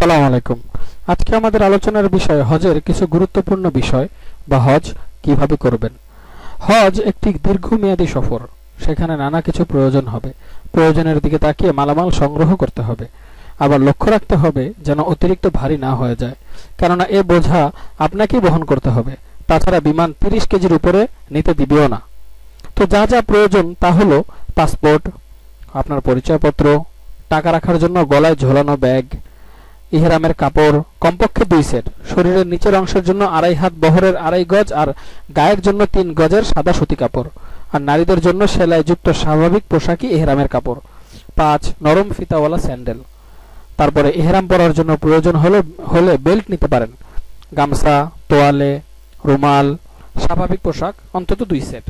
আসসালামু আলাইকুম। আজকে আমাদের আলোচনার বিষয় হজের কিছু গুরুত্বপূর্ণ বিষয় বা হজ কিভাবে করবেন। হজ একটি দীর্ঘমেয়াদী সফর। সেখানে নানা কিছু প্রয়োজন হবে। প্রয়োজনের দিকে তাকিয়ে মালামাল সংগ্রহ করতে হবে। আবার লক্ষ্য রাখতে হবে যেন অতিরিক্ত ভারী না হয়ে যায়, কেননা এ বোঝা আপনাকেই বহন করতে হবে। তাছাড়া বিমান 30 কেজির উপরে নিতে দিবেও না। তো যা যা প্রয়োজন তা হলো পাসপোর্ট, আপনার পরিচয়পত্র, টাকা রাখার জন্য গলায় ঝোলানো ব্যাগ, ইহরামের কাপড় কমপক্ষে 2 সেট, শরীরের নিচের অংশের জন্য 2.5 হাত বহরের 2.5 গজ আর গায়ের জন্য 3 গজের সাদা সুতি কাপড়, আর নারীদের জন্য সেলাইযুক্ত স্বাভাবিক পোশাকই ইহরামের কাপড়। 5 নরম ফিতাওয়ালা স্যান্ডেল। তারপরে ইহরাম পরার জন্য প্রয়োজন হলে বেল্ট নিতে পারেন। গামছা, তোয়ালে, রুমাল, স্বাভাবিক পোশাক অন্তত 2 সেট,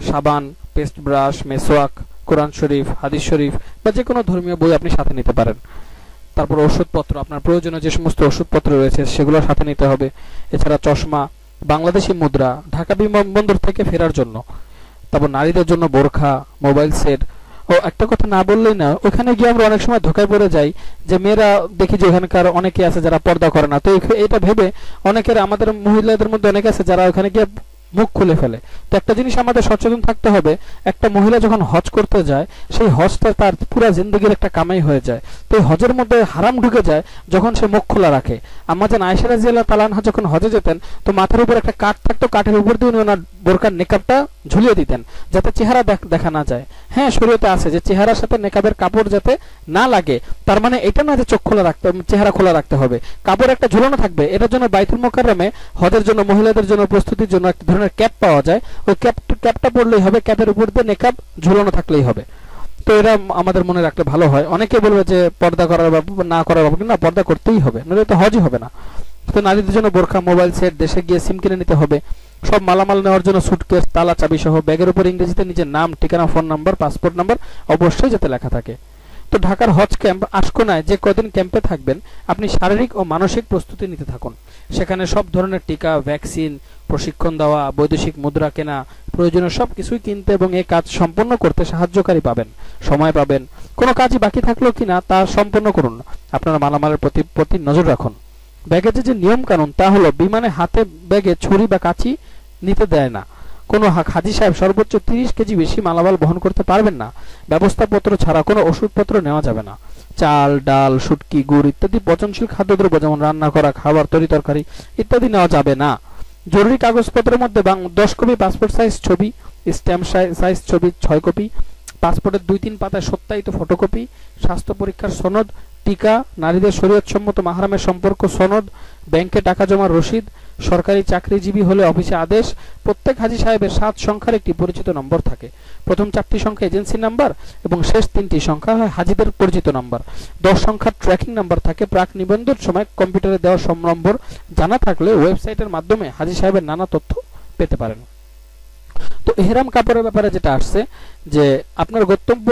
সাবান, পেস্ট ব্রাশ, মেসওয়াক, কোরআন শরীফ, হাদিস শরীফ বা যে কোনো ধর্মীয় বই আপনি সাথে নিতে পারেন। তারপর ওষুধপত্র, আপনার প্রয়োজনীয় যে সমস্ত ওষুধপত্র রয়েছে সেগুলো সাথে নিতে হবে। এছাড়া চশমা, বাংলাদেশি মুদ্রা ঢাকা বিমানবন্দর থেকে ফেরার জন্য। তারপর নারীদের জন্য বোরখা, মোবাইল সেট। ও একটা কথা না বললেই না, ওখানে গিয়ে আমরা অনেক সময় ধোকায় পড়ে যাই যে মেয়েরা দেখি যে ওখানকার অনেকে আছে যারা পর্দা করে না। তো এটা ভেবে অনেকের, আমাদের মহিলাদের মধ্যে অনেকে আছে যারা ওখানে গিয়ে মুখ খুলে ফেলে। তো একটা জিনিস আমাদের সচেতন থাকতে হবে, একটা মহিলা যখন হজ করতে যায় সেই হজটা তার পুরা জিন্দগির একটা কামাই হয়ে যায়। তো এই হজের মধ্যে হারাম ঢুকে যায় যখন সে মুখ খোলা রাখে। আমাদের আয়েশা রাদিয়াল্লাহু তাআলা আনহা যখন হজে যেতেন তো মাথার উপর একটা কাঠ থাকতো, কাঠের উপর দিয়ে উনি ওনার বোরকার নেকাবটা ঝুলিয়ে দিতেন যাতে চেহারা দেখা না যায়। হ্যাঁ, শরীয়তে আছে যে চেহারার সাথে নেকাবের কাপড় যাতে না লাগে। তার মানে এটা না যে চোখ খোলা রাখতে, চেহারা খোলা রাখতে হবে, কাপড় একটা ঝুলানো থাকবে। এটার জন্য বাইতুল মুকাররমে হজের জন্য মহিলাদের জন্য প্রস্তুতির জন্য এক ধরনের ক্যাপ পাওয়া যায়। ওই ক্যাপটা পরলেই হবে, ক্যাপের উপর দিয়ে নেকাব ঝুলানো থাকলেই হবে। তো এরা আমাদের মনে রাখলে ভালো হয়। অনেকে বলবে যে পর্দা করার ব্যাপার না করার ব্যাপার, না, পর্দা করতেই হবে, নইলে তো হজই হবে না। তো নারীদের জন্য বোরখা, মোবাইল সেট, দেশে গিয়ে সিম কিনে নিতে হবে। সব মালামাল নেওয়ার জন্য সুটকেস, তালা, চাবি সহ ব্যাগের উপর ইংরেজিতে নিজের নাম, ঠিকানা, ফোন নাম্বার, পাসপোর্ট নাম্বার অবশ্যই যাতে লেখা থাকে। তো ঢাকার হজ ক্যাম্প আশকোনায় যে কদিন ক্যাম্পে থাকবেন আপনি শারীরিক ও মানসিক প্রস্তুতি নিতে থাকুন। সেখানে সব ধরনের টিকা, ভ্যাকসিন, প্রশিক্ষণ দেওয়া, বৈদেশিক মুদ্রা কেনা, প্রয়োজনীয় সব কিছুই কিনতে এবং এই কাজ সম্পন্ন করতে সাহায্যকারী পাবেন, সময় পাবেন। কোনো কাজই বাকি থাকলো কিনা তা সম্পন্ন করুন। আপনারা মালামালের প্রতি নজর রাখুন। ব্যাগেজে যে নিয়ম কানুন তা হলো বিমানে হাতে ব্যাগে ছুরি বা কাঁচি নিতে দেয় না। কোনো হাজি সাহেব সর্বোচ্চ 30 কেজি বেশি মালামাল বহন করতে পারবেন না। ব্যবস্থাপত্র ছাড়া কোনো ওষুধপত্র নেওয়া যাবে না। চাল, ডাল, শুটকি, গুড় ইত্যাদি পচনশীল খাদ্যদ্রব্য যেমন রান্না করা খাবার, তরিতরকারি ইত্যাদি নেওয়া যাবে না। জরুরি কাগজপত্রের মধ্যে 10 কপি পাসপোর্ট সাইজ ছবি, স্ট্যাম্প সাইজ ছবি 6 কপি, পাসপোর্টের 2-3 পাতায় সত্যায়িত ফটোকপি, স্বাস্থ্য পরীক্ষার সনদ, টিকা, নারীদের শরীয়তসম্মত মাহরামের সম্পর্ক সনদ, ব্যাংকে টাকা জমার রসিদ, সরকারি চাকরিজীবী হলে অফিসে আদেশ। প্রত্যেক হাজি সাহেবের 7 সংখ্যার একটি পরিচিত নম্বর থাকে। প্রথম 4টি সংখ্যা এজেন্সি নাম্বার এবং শেষ 3টি সংখ্যা হয় হাজিদের পরিচিত নাম্বার। 10 সংখ্যার ট্র্যাকিং নাম্বার থাকে। প্রাক নিবন্ধন সময় কম্পিউটারে দেওয়া সব নম্বর জানা থাকলে ওয়েবসাইটের মাধ্যমে হাজি সাহেবের নানা তথ্য পেতে পারেন। তো ইহরাম কাপড়ের ব্যাপারে যেটা আসছে যে আপনার গন্তব্য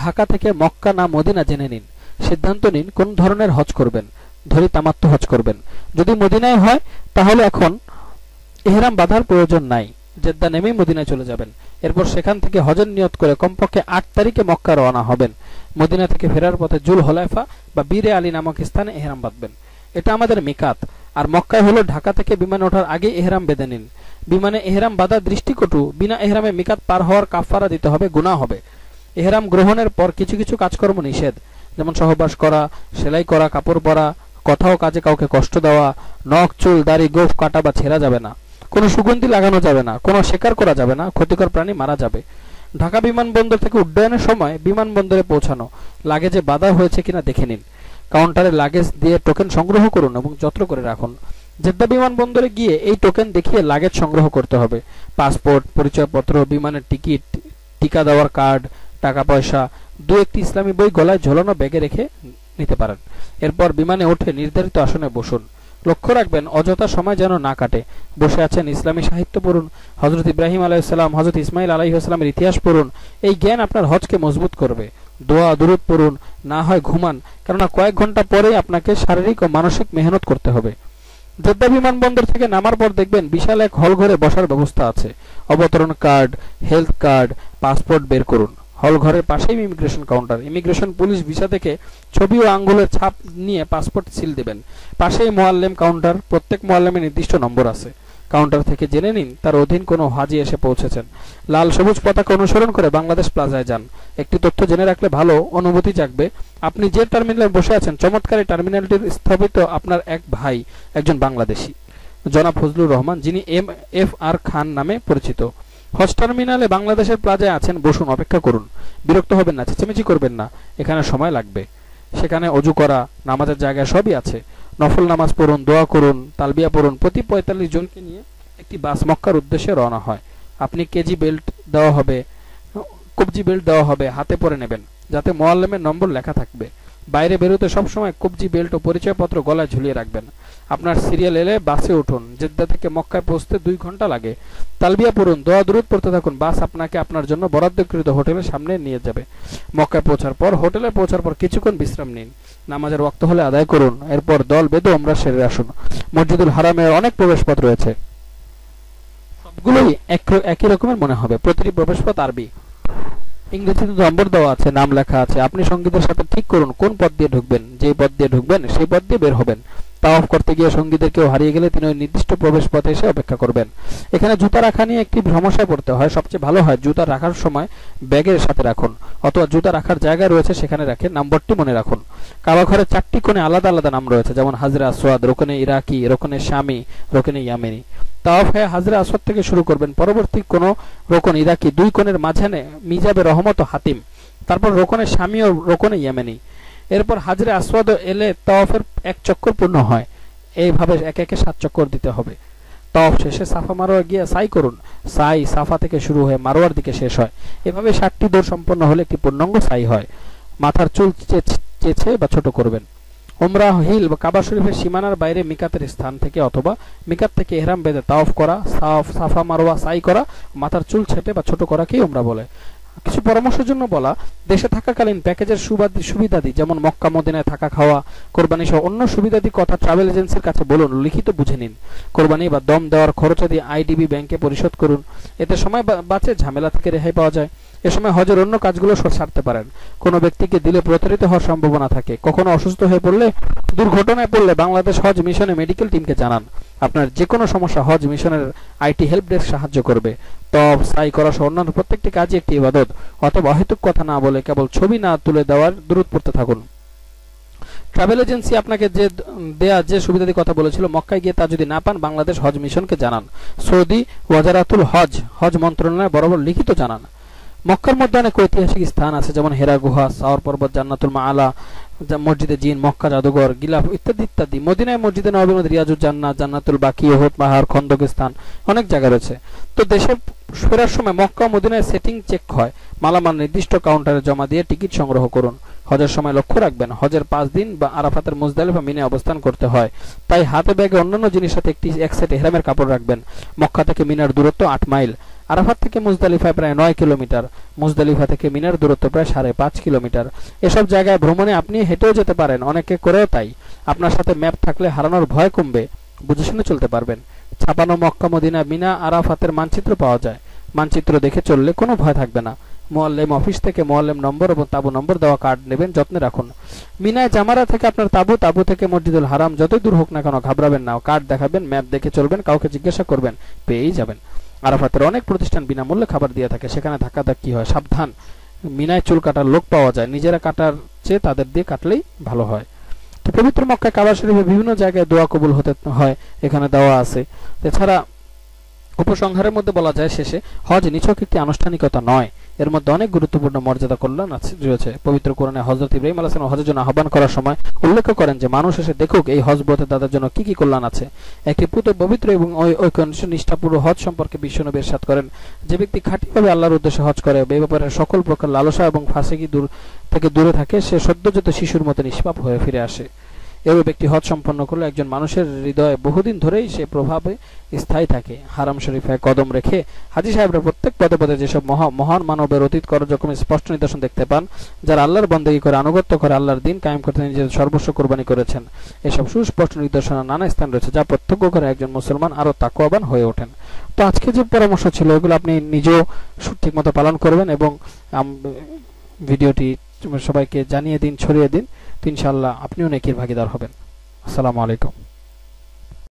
ঢাকা থেকে মক্কা না মদিনা জেনে নিন। সিদ্ধান্ত নিন কোন ধরনের হজ করবেন। ধরি তামাত্তু হজ করবেন। যদি মদিনায় হয় তাহলে এখন ইহরাম বাঁধার প্রয়োজন নাই, জেদ্দা নেমেই মদিনায় চলে যাবেন। এরপর সেখান থেকে হজের নিয়ত করে কমপক্ষে 8 তারিখে মক্কা রওনা হবেন। মদিনা থেকে ফেরার পথে জুল হলাইফা বা বীরে আলী নামক স্থানে ইহরাম বাঁধবেন। এটা আমাদের মিকাত। আর মক্কায় হলো ঢাকা থেকে বিমানে ওঠার আগে ইহরাম বেঁধে নিন। বিমানে ইহরাম বাঁধা দৃষ্টিকটু, বিনা ইহরামে মিকাত পার হওয়ার কাফারা দিতে হবে, গুনাহ হবে। ইহরাম গ্রহণের পর কিছু কিছু কাজকর্ম নিষেধ, যেমন সহবাস করা, সেলাই করা, কাপড় পরা, কথা ও কাজে কাউকে কষ্ট দেওয়া, নখ, চুল, দাড়ি, গোঁফ কাটা বা ছেঁড়া যাবে না, কোনো সুগন্ধি লাগানো যাবে না, কোনো শিকার করা যাবে না, ক্ষতিকর প্রাণী মারা যাবে। ঢাকা বিমানবন্দর থেকে উড্ডয়নের সময় বিমানবন্দরে পৌঁছানো, লাগেজে বাধা হয়েছে কিনা দেখে নিন। কাউন্টারে লাগেজ দিয়ে টোকেন সংগ্রহ করুন এবং যত্র করে রাখুন। জেদ্দা বিমানবন্দরে গিয়ে এই টোকেন দেখিয়ে লাগেজ সংগ্রহ করতে হবে। পাসপোর্ট, পরিচয়পত্র, বিমানের টিকিট, টিকা দেওয়ার কার্ড, টাকা পয়সা, 2-1টি ইসলামী বই গলায় ঝোলানো ব্যাগে রেখে নিতে পারেন। এরপর বিমানে উঠে নির্ধারিত আসনে বসুন। লক্ষ্য রাখবেন অযথা সময় যেন না কাটে। বসে আছেন, ইসলামী সাহিত্য পড়ুন, হযরত ইব্রাহিম আলাইহিস সালাম, হযরত ইসমাইল আলাইহিস সালামের ইতিহাস পড়ুন। এই জ্ঞান আপনার হজকে মজবুত করবে। দোয়া দুরূদ পড়ুন, না হয় ঘুমান, কেননা কয়েক ঘন্টা পরেই আপনাকে শারীরিক ও মানসিক মেহনত করতে হবে। জেদ্দা বিমানবন্দর থেকে নামার পর দেখবেন বিশাল এক হল ঘরে বসার ব্যবস্থা আছে। অবতরণ কার্ড, হেলথ কার্ড, পাসপোর্ট বের করুন। হল ঘরের পাশেই immigration counter. Immigration police visa থেকে ছবি ও আঙ্গুলের ছাপ নিয়ে পাসপোর্ট সিল দেবেন। পাশেই মোয়াল্লেম কাউন্টার। প্রত্যেক মোয়াল্লেমের নির্দিষ্ট নম্বর আছে। কাউন্টার থেকে জেনে নিন তার অধীন কোনো হাজি এসে পৌঁছেছেন। লাল সবুজ পতাকা অনুসরণ করে বাংলাদেশ প্লাজায় যান। একটি তথ্য জেনে রাখলে ভালো অনুভূতি জাগবে। আপনি যে টার্মিনালে বসে আছেন, চমৎকার এই টার্মিনালটির স্থাপিত আপনার এক ভাই, একজন বাংলাদেশী, জনাব ফজলুর রহমান, যিনি MFR খান নামে পরিচিত। হজ টার্মিনালে বাংলাদেশের প্লাজায় আছেন, বসুন, অপেক্ষা করুন। বিরক্ত হবেন না, চেঁচামেচি করবেন না, এখানে সময় লাগবে। সেখানে অজু করা, নামাজের জায়গা সবই আছে। নফল নামাজ পড়ুন, দোয়া করুন, তালবিয়া পড়ুন। প্রতি ৪৫ জনকে নিয়ে একটি বাস মক্কার উদ্দেশ্যে রওনা হয়। আপনি কবজি বেল্ট দেওয়া হবে, হাতে পরে নেবেন, যাতে মোয়াল্লেমের নম্বর লেখা থাকবে। বাইরে বেরোতে সবসময় কবজি বেল্ট ও পরিচয়পত্র গলায় ঝুলিয়ে রাখবেন। আপনার সিরিয়াল এলে বাসে উঠুন। জেদ্দা থেকে মক্কায় পৌঁছতে 2 ঘন্টা লাগে। তালবিয়া পড়ুন, দোয়া দুরূদ পড়তে থাকুন। বাস আপনাকে আপনার জন্য বরাদ্দকৃত হোটেলের সামনে নিয়ে যাবে। মক্কায় হোটেলে পৌঁছার পর কিছুক্ষণ বিশ্রাম নিন। নামাজের ওয়াক্ত হলে আদায় করুন। এরপর দল বেঁধে উমরা সেরে আসুন। মসজিদুল হারামের অনেক প্রবেশপথ রয়েছে, সবগুলোই একই রকমের মনে হবে। প্রতিটি প্রবেশপথ আরবি, ইংরেজিতে নম্বর দেওয়া আছে, নাম লেখা আছে। আপনি সঙ্গীদের সাথে ঠিক করুন কোন পথ দিয়ে ঢুকবেন। যেই পথ দিয়ে ঢুকবেন সেই পথ দিয়ে বের হবেন। তাওয়াফ করতে গিয়ে সঙ্গীদের কেউ হারিয়ে গেলে তিনি ওই নির্দিষ্ট প্রবেশ পথে এসে অপেক্ষা করবেন। এখানে জুতা রাখা নিয়ে একটি সমস্যায় পড়তে হয়। সবচেয়ে ভালো হয় জুতা রাখার সময় ব্যাগের সাথে রাখুন, অথবা জুতা রাখার জায়গা রয়েছে সেখানে রাখে নম্বরটি মনে রাখুন। কাবা ঘরের 4টি কোণে আলাদা আলাদা নাম রয়েছে, যেমন হাজরে আসওয়াদ, রোকনে ইরাকি, রোকনে শামি, রোকনে ইয়ামেনি। তাওয়াফ হয়ে হাজরে আসওয়াদ থেকে শুরু করবেন। পরবর্তী কোন রোকন ইরাকি, 2 কোণের মাঝখানে মিজাবে রহমত ও হাতিম, তারপর রোকনে শামি ও রোকনে ইয়ামেনি। এরপর হাজরে আসওয়াদ এলে তাওয়াফের 1 চক্কর পূর্ণ হয়। এইভাবে একে একে 7 চক্কর দিতে হবে। তাওয়াফ শেষে সাফা মারোয়া গিয়ে সাই করুন। সাই সাফা থেকে শুরু হয়ে মারোয়ার দিকে শেষ হয়। এভাবে 7টি দৌড় সম্পন্ন হলে একটি পূর্ণাঙ্গ সাই হয়। মাথার চুল চেঁচে বা ছোট করবেন। উমরাহ হিল বা কাবা শরীফের সীমানার বাইরে মিকাতের স্থান থেকে অথবা মিকাত থেকে ইহরাম বেঁধে তাওয়াফ করা, সাফা মারোয়া সাই করা, মাথার চুল ছেটে বা ছোট করাকেই উমরা বলে। কিছু পরামর্শের জন্য বলা, দেশে থাকাকালীন প্যাকেজের সুবিধাদি যেমন মক্কা মদিনায় থাকা, খাওয়া, কোরবানি সহ অন্য সুবিধাদি কথা ট্রাভেল এজেন্সির কাছে বলুন, লিখিত বুঝে নিন। কোরবানি বা দম দেওয়ার খরচাদি IDB ব্যাংকে পরিশোধ করুন। এতে সময় বাঁচে, ঝামেলা থেকে রেহাই পাওয়া যায়। এ সময় হজের অন্য কাজগুলো সারতে পারেন। কোনো ব্যক্তিকে দিলে প্রতারিত হওয়ার সম্ভাবনা থাকে। কখনো অসুস্থ হয়ে পড়লে, দুর্ঘটনায় পড়লে বাংলাদেশ হজ মিশনে মেডিকেল টিমকে জানান। আপনার যে কোনো সমস্যা হজ মিশনের IT হেল্প ডেস্ক সাহায্য করবে। তওয়াফ, সাই করা সহ অন্যান্য প্রত্যেকটি কাজই একটি ইবাদত। অতএব অহেতুক কথা না বলে কেবল ছবি না তুলে দেওয়ার দুরূদ পড়তে থাকুন। ট্রাভেল এজেন্সি আপনাকে যে সুবিধাদি কথা বলেছিল, মক্কায় গিয়ে তা যদি না পান বাংলাদেশ হজ মিশনকে জানান। সৌদি ওয়াজারাতুল হজ মন্ত্রণালয় বরাবর লিখিত জানান। মক্কার মধ্যে অনেক ঐতিহাসিক স্থান আছে, যেমন হেরা গুহা, সাওর পর্বত, জান্নাতুল মাআলা, মসজিদে জিন, মক্কা জাদুঘর, গিলাফ ইত্যাদি ইত্যাদি। মদিনায় মসজিদে নববীর মধ্যে রিয়াজুল জান্নাত, জান্নাতুল বাকি, উহুদ পাহাড়, খন্দক স্থান, অনেক জায়গা রয়েছে। তো দেশে ফেরার সময় মক্কা ও মদিনায় সেটিং চেক হয়। মালামাল নির্দিষ্ট কাউন্টারে জমা দিয়ে টিকিট সংগ্রহ করুন। হজের সময় লক্ষ্য রাখবেন, হজের 5 দিন বা আরাফাতের মুজদালিফা মিনে অবস্থান করতে হয়। তাই হাতে ব্যাগে অন্যান্য জিনিস সাথে এক সেট ইহরামের কাপড় রাখবেন। মক্কা থেকে মিনার দূরত্ব 8 মাইল। আরাফাত থেকে মুজদালিফায় প্রায় 9 কিলোমিটার। মুজদালিফা থেকে মিনার দূরত্ব প্রায় 5.5 কিলোমিটার। এসব জায়গায় ভ্রমণে আপনি হেঁটেও যেতে পারেন, অনেকে করেও তাই। আপনার সাথে ম্যাপ থাকলে হারানোর ভয় কমবে, বুঝে শুনে চলতে পারবেন। ছাপানো মক্কা, মদিনা, মিনা, আরাফাতের মানচিত্র পাওয়া যায়। মানচিত্র দেখে চললে কোনো ভয় থাকবে না। মোয়াল্লেম অফিস থেকে মোয়াল্লেম নম্বর এবং তাবু নম্বর দেওয়া কার্ড নেবেন, যত্নে রাখুন। মিনায় জামারা থেকে আপনার তাবু থেকে মসজিদুল হারাম যতই দূর হোক না কেন ঘাবড়াবেন না। কার্ড দেখাবেন, ম্যাপ দেখে চলবেন, কাউকে জিজ্ঞাসা করবেন, পেয়েই যাবেন। আরাফাতের অনেক প্রতিষ্ঠান বিনামূল্যে খাবার দিয়ে থাকে, সেখানে ধাক্কাধাক্কি হয়, সাবধান। মিনায় চুল কাটার লোক পাওয়া যায়, নিজেরা কাটার চেয়ে তাদের দিয়ে কাটলেই ভালো হয়। তো পবিত্র মক্কায় কাবা শরীফে বিভিন্ন জায়গায় দোয়া কবুল হতে হয়, এখানে দেওয়া আছে। এছাড়া উপসংহারের মধ্যে বলা যায়, শেষে হজ নিছক একটি আনুষ্ঠানিকতা নয়, এর মধ্যে অনেক গুরুত্বপূর্ণ মর্যাদা কল্যাণ রয়েছে। পবিত্র কোরআনে হযরত ইব্রাহিম আলাইহিস সালাম হজের জন্য আহ্বান করার সময় উল্লেখ করেন যে মানুষ এসে দেখুক এই হজ ব্রতে তাদের জন্য কি কি কল্যাণ আছে। একটি পবিত্র এবং ঐকনিষ্ঠ নিষ্ঠাপূর্ণ হজ সম্পর্কে বিশ্বনবী ইরশাদ করেন, যে ব্যক্তি খাঁটিভাবে আল্লাহর উদ্দেশ্যে হজ করে, এই ব্যাপারে সকল প্রকার লালসা এবং ফাসিকি থেকে দূরে থাকে, সে সদ্যজাত শিশুর মতো নিষ্পাপ হয়ে ফিরে আসে। এভাবে ব্যক্তি হজ সম্পন্ন করলে একজন মানুষের হৃদয়ে বহুদিন ধরেই সে প্রভাবে স্থায়ী থাকে। হারাম শরীফে কদম রেখে হাজী সাহেবরা প্রত্যেক পদে পদে যেসব মহান মানবের অতীত কার্যক্রম স্পষ্ট নিদর্শন দেখতে পান, যারা আল্লাহর বন্দেগী করে আনুগত্য করে আল্লাহর দিন কায়েম করতে নিজেদের সর্বস্ব কোরবানি করেছেন। এসব সুস্পষ্ট নিদর্শন নানা স্থান রয়েছে, যা প্রত্যক্ষ করে একজন মুসলমান আরো তাকওয়াবান হয়ে ওঠেন। তো আজকে যে পরামর্শ ছিল এগুলো আপনি নিজেও ঠিকমতো পালন করবেন এবং ভিডিওটি সবাইকে জানিয়ে দিন, ছড়িয়ে দিন। ইনশাআল্লাহ আপনিও নেকির ভাগীদার হবেন। আসসালামু আলাইকুম।